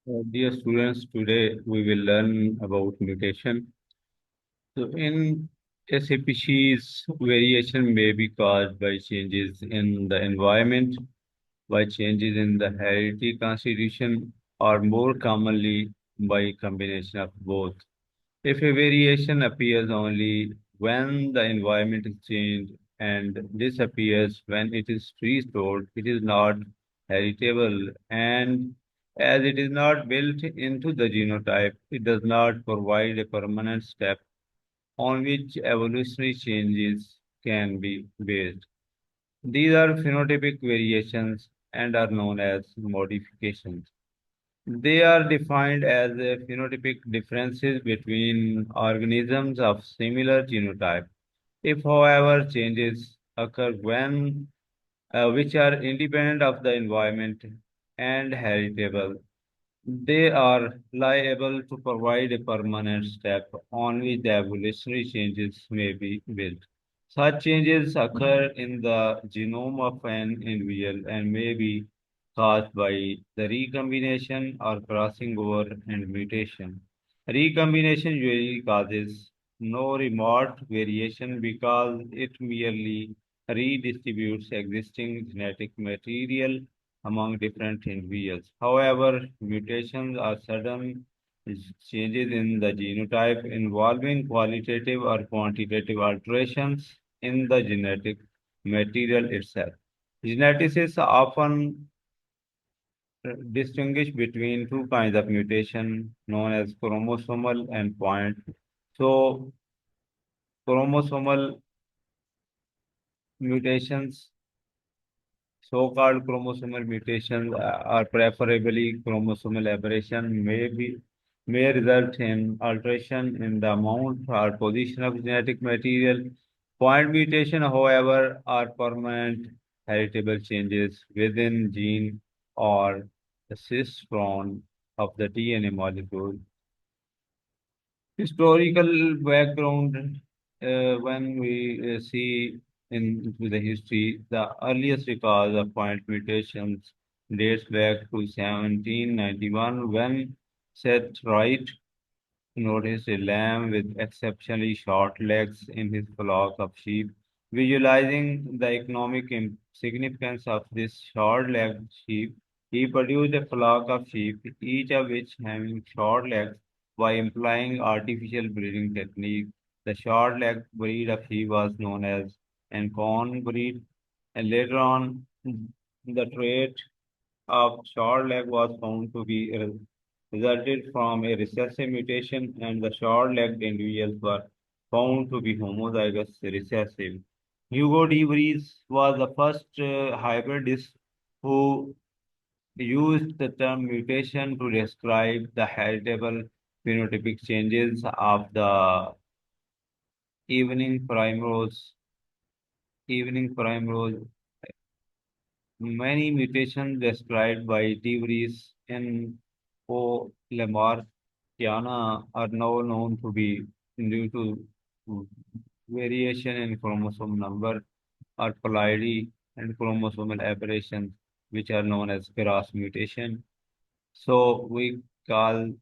Dear students, today we will learn about mutation. So, in a species, variation may be caused by changes in the environment, by changes in the hereditary constitution, or more commonly by combination of both. If a variation appears only when the environment is changed and disappears when it is restored, it is not heritable. And as it is not built into the genotype, it does not provide a permanent step on which evolutionary changes can be based. These are phenotypic variations and are known as modifications. They are defined as phenotypic differences between organisms of similar genotype. If, however, changes occur when which are independent of the environment and heritable, they are liable to provide a permanent step on which the evolutionary changes may be built. Such changes occur in the genome of an individual and may be caused by the recombination or crossing over and mutation. Recombination usually causes no remote variation because it merely redistributes existing genetic material among different individuals. However, mutations are sudden changes in the genotype involving qualitative or quantitative alterations in the genetic material itself. Geneticists often distinguish between two kinds of mutation known as chromosomal and point. So, chromosomal mutations, so-called chromosomal mutations, are preferably chromosomal aberration, may result in alteration in the amount or position of genetic material. Point mutation, however, are permanent heritable changes within gene or the cistron of the DNA molecule. Historical background, when we see into the history, the earliest records of point mutations dates back to 1791 when Seth Wright noticed a lamb with exceptionally short legs in his flock of sheep. Visualizing the economic significance of this short-legged sheep, he produced a flock of sheep, each of which having short legs, by employing artificial breeding technique. The short-legged breed of sheep was known as an corn breed, and later on, the trait of short leg was found to be resulted from a recessive mutation, and the short-legged individuals were found to be homozygous recessive. Hugo de Vries was the first hybridist who used the term mutation to describe the heritable phenotypic changes of the evening primrose. Evening primrose. Many mutations described by de Vries in O. Lamarckiana are now known to be due to variation in chromosome number or pleiady and chromosomal aberrations, which are known as grass mutation. So we call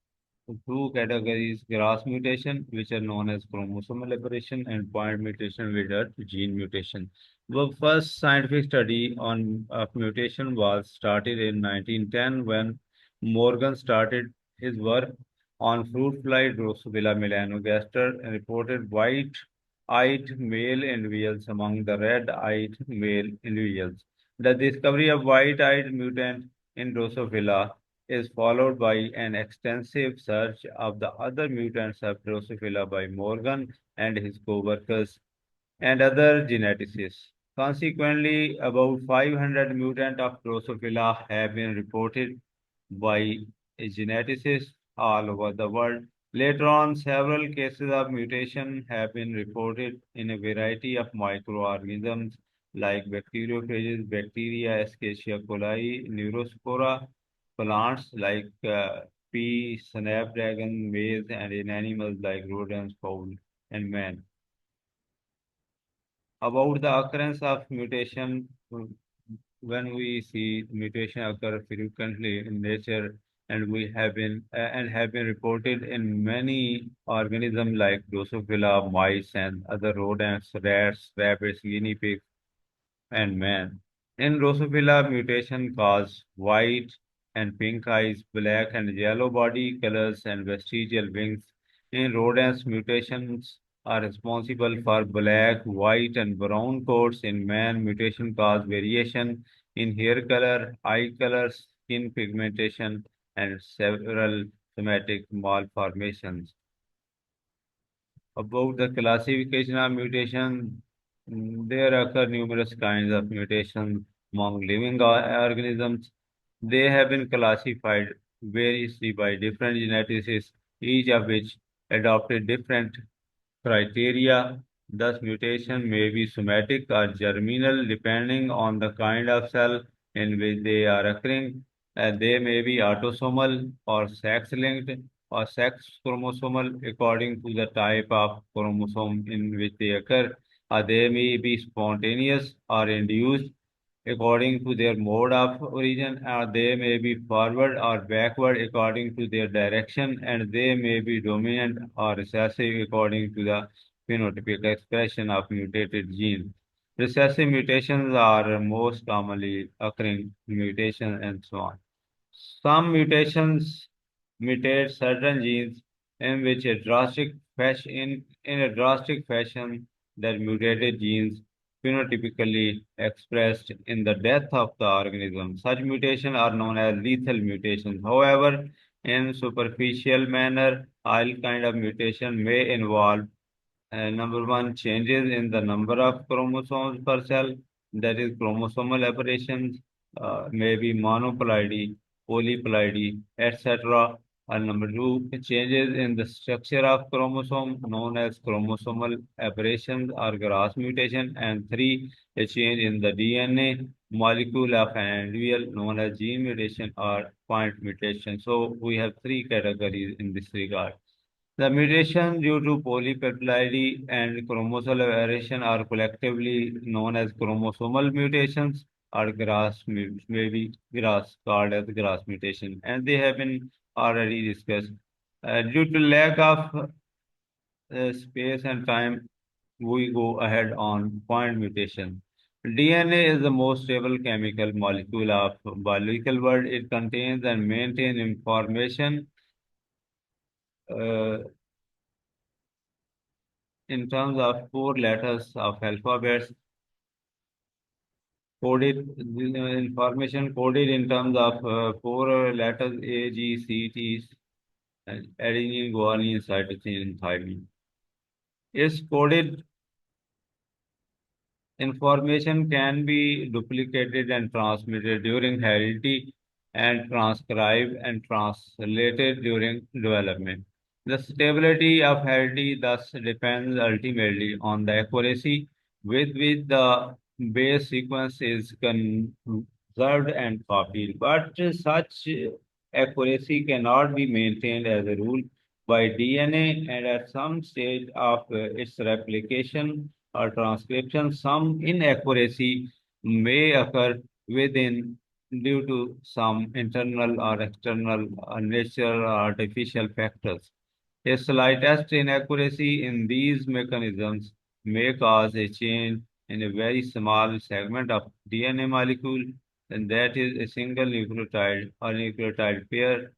two categories grass mutation, which are known as chromosomal aberration, and point mutation, which are gene mutation. The first scientific study on of mutation was started in 1910 when Morgan started his work on fruit fly Drosophila melanogaster and reported white-eyed male individuals among the red-eyed male individuals. The discovery of white-eyed mutant in Drosophila is followed by an extensive search of the other mutants of Drosophila by Morgan and his co-workers and other geneticists. Consequently, about 500 mutants of Drosophila have been reported by geneticists all over the world. Later on, several cases of mutation have been reported in a variety of microorganisms like bacteriophages, bacteria, Escherichia coli, Neurospora, plants like pea, snapdragon, maize, and in animals like rodents, fowl, and man. About the occurrence of mutation, when we see mutation occur frequently in nature, and have been reported in many organisms like Drosophila, mice, and other rodents, rats, rabbits, guinea pigs, and man. In Drosophila, mutation cause white and pink eyes, black and yellow body colors, and vestigial wings. In rodents, mutations are responsible for black, white, and brown coats. In man, mutation cause variation in hair color, eye color, skin pigmentation, and several somatic malformations. About the classification of mutation, there occur numerous kinds of mutations among living organisms. They have been classified variously by different geneticists, each of which adopted different criteria. Thus, mutation may be somatic or germinal depending on the kind of cell in which they are occurring. They may be autosomal or sex-linked or sex chromosomal according to the type of chromosome in which they occur. They may be spontaneous or induced according to their mode of origin, or they may be forward or backward according to their direction, and they may be dominant or recessive according to the phenotypic expression of mutated genes. Recessive mutations are most commonly occurring mutations and so on. Some mutations mutate certain genes in which in a drastic fashion that mutated genes phenotypically expressed in the death of the organism. Such mutations are known as lethal mutations. However, in superficial manner, all kind of mutation may involve number one, changes in the number of chromosomes per cell, that is chromosomal aberrations, maybe monoploidy, polyploidy, etc. And number two, changes in the structure of chromosome known as chromosomal aberrations or Grass mutation. And three, a change in the DNA molecule of an individual known as gene mutation or point mutation. So we have three categories in this regard. The mutation due to polypeptide and chromosomal aberration are collectively known as chromosomal mutations or maybe grass called as grass mutation, and they have been already discussed. Due to lack of space and time, we go ahead on point mutation. DNA is the most stable chemical molecule of biological world. It contains and maintains information uh, in terms of four letters of alphabets coded information coded in terms of four letters A, G, C, T, and adenine, guanine, cytosine, and thymine. Is coded information can be duplicated and transmitted during heredity and transcribed and translated during development. The stability of heredity thus depends ultimately on the accuracy with which the base sequence is conserved and copied. But such accuracy cannot be maintained as a rule by DNA, and at some stage of its replication or transcription, some inaccuracy may occur within due to some internal or external natural or artificial factors. A slightest inaccuracy in these mechanisms may cause a change in a very small segment of DNA molecule, and that is a single nucleotide or nucleotide pair.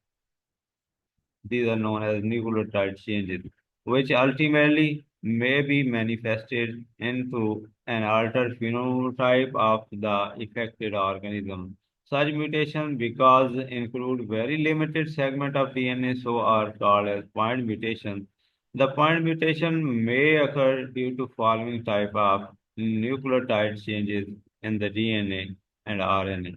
These are known as nucleotide changes, which ultimately may be manifested into an altered phenotype of the affected organism. Such mutations, because include very limited segment of DNA, so are called as point mutations. The point mutation may occur due to following type of nucleotide changes in the DNA and RNA.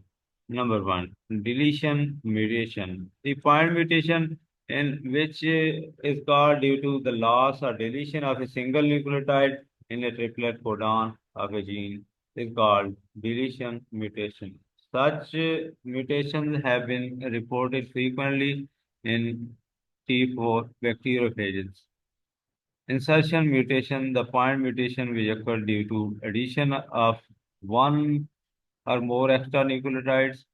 Number one, deletion mutation. The point mutation in which is called due to the loss or deletion of a single nucleotide in a triplet codon of a gene is called deletion mutation. Such mutations have been reported frequently in T4 bacteriophages. Insertion mutation, the point mutation which occurred due to addition of one or more extra nucleotides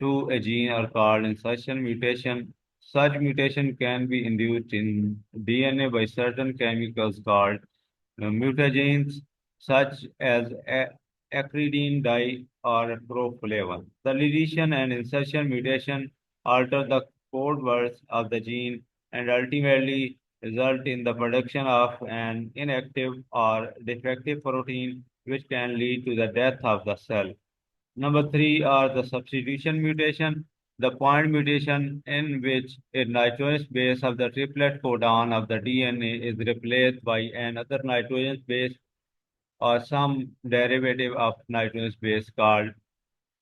to a gene are called insertion mutation. Such mutation can be induced in DNA by certain chemicals called mutagens, such as acridine dye or proflavin. The deletion and insertion mutation alter the code words of the gene and ultimately result in the production of an inactive or defective protein, which can lead to the death of the cell. Number three are the substitution mutation, the point mutation in which a nitrogenous base of the triplet codon of the DNA is replaced by another nitrogenous base or some derivative of nitrogenous base called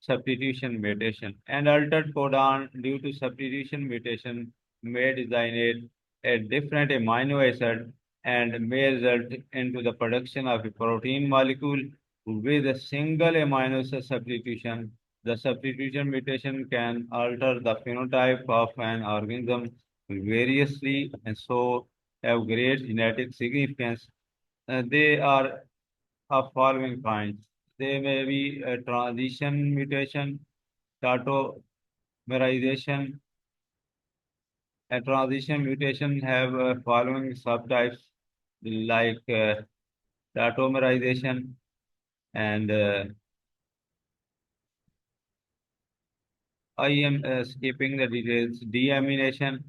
substitution mutation. An altered codon due to substitution mutation may designate a different amino acid and may result into the production of a protein molecule with a single amino acid substitution. The substitution mutation can alter the phenotype of an organism variously and so have great genetic significance. They are of following kinds. They may be a transition mutation, tautomerization. A transition mutation have following subtypes like tautomerization and I am skipping the details. Deamination.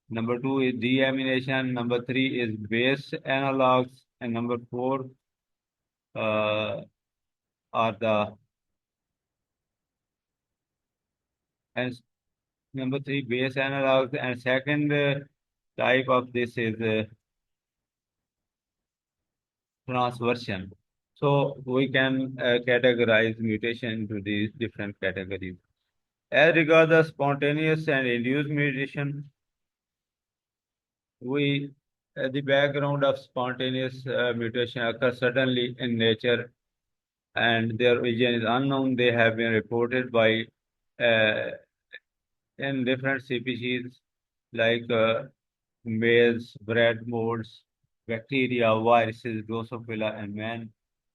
Number two is deamination. Number three is base analogs. And number four uh, are the and number three base analogs. And second type of this is transversion. So we can categorize mutation into these different categories. As regards the spontaneous and induced mutation, we the background of spontaneous mutation occurs suddenly in nature and their origin is unknown. They have been reported by uh, in different species like maize, bread molds, bacteria, viruses, Drosophila, and man.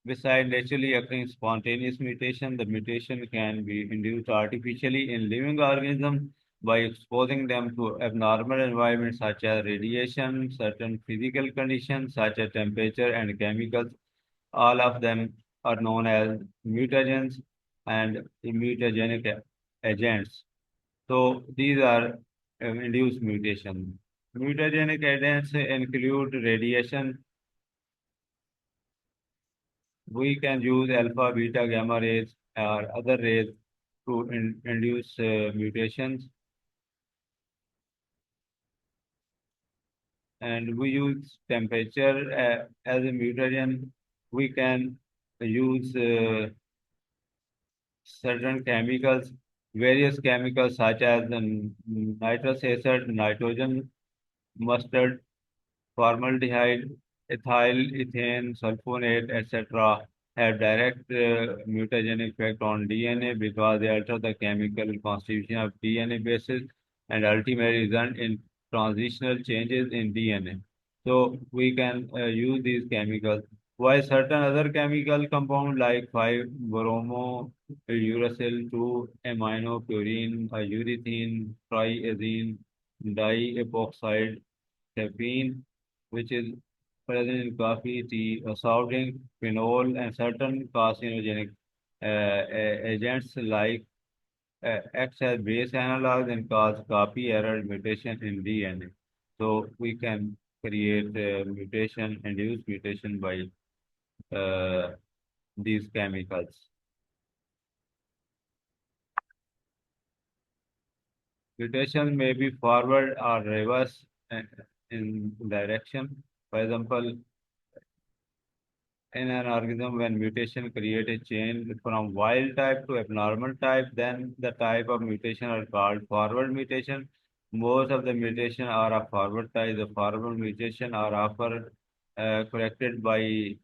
Besides naturally occurring spontaneous mutation, the mutation can be induced artificially in living organisms by exposing them to abnormal environments such as radiation, certain physical conditions such as temperature and chemicals. All of them are known as mutagens and mutagenic agents. So these are induced mutations. Mutagenic agents include radiation. We can use alpha, beta, gamma rays or other rays to induce mutations. And we use temperature as a mutagen. We can use certain chemicals, various chemicals such as nitrous acid, nitrogen, mustard, formaldehyde, ethyl, ethane, sulfonate, etc. have direct mutagenic effect on DNA because they alter the chemical constitution of DNA bases and ultimately result in transitional changes in DNA. So we can use these chemicals. While certain other chemical compounds like 5-bromo, uracil, 2-aminopurine, urethane, triazine, diepoxide, caffeine, which is present in coffee, tea, soft drink, phenol, and certain carcinogenic agents like acts as base analogs and cause copy error mutation in DNA. So we can create mutation, induce mutation by these chemicals. Mutation may be forward or reverse in direction. For example, in an organism when mutation create a change from wild type to abnormal type, then the type of mutation are called forward mutation. Most of the mutation are of forward type. The forward mutation are often corrected by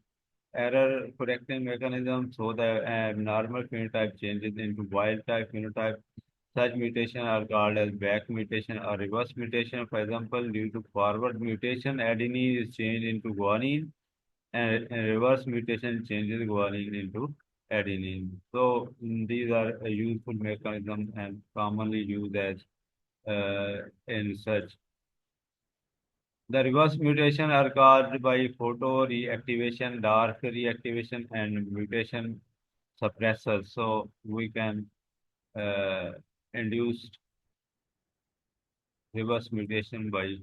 error correcting mechanism, so the abnormal phenotype changes into wild type phenotype. Such mutation are called as back mutation or reverse mutation. For example, due to forward mutation, adenine is changed into guanine and reverse mutation changes guanine into adenine. So these are a useful mechanism and commonly used as in such. The reverse mutation are caused by photo reactivation, dark reactivation, and mutation suppressors. So we can uh, induce reverse mutation by